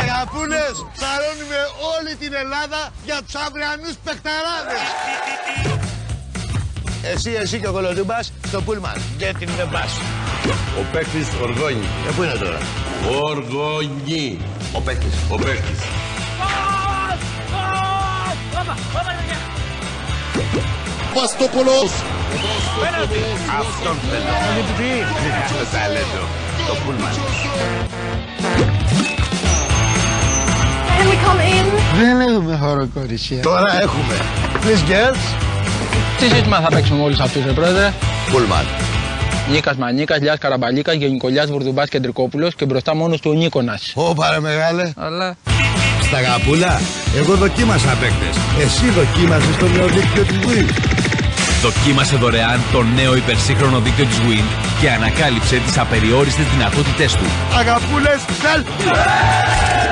Αγαπούλες, σαρώνουμε όλη την Ελλάδα για τους αυριανούς παιχταράδες. Εσύ και ο Κολοτούμπας στο πούλμαν. Γιατί δεν πας. Ο παίκτης Οργόνη. Πού είναι τώρα. Οργόνη. Ο παίκτης. Ο παίκτης. Παστόπουλος. Αυτόν θέλω. Το ταλέντο. Το πούλμαν. Can we come in? Δεν έχουμε χώρο, κορίτσια. Τώρα έχουμε. Please, girls. Τι σύστημα θα παίξουμε με όλους αυτούς, πρόεδρε? Πούλμαν. Νίκας Μανίκας, Λιάς Καραμπαλίκας, Γενικολιάς Βουρδουμπάς Κεντρικόπουλος και μπροστά μόνος του ο Νίκονας. Ωπα ρε μεγάλε. Αλλά... Στα Αγαπούλα, εγώ δοκίμασα παίκτες. Εσύ δοκίμασες το νέο δίκτυο της Wind. Δοκίμασε δωρεάν το νέο υπερσύγχρονο δίκτυο της Wind και ανακάλυψε τις απεριόριστες δυνατότητές του. Αγαπούλες, selfie.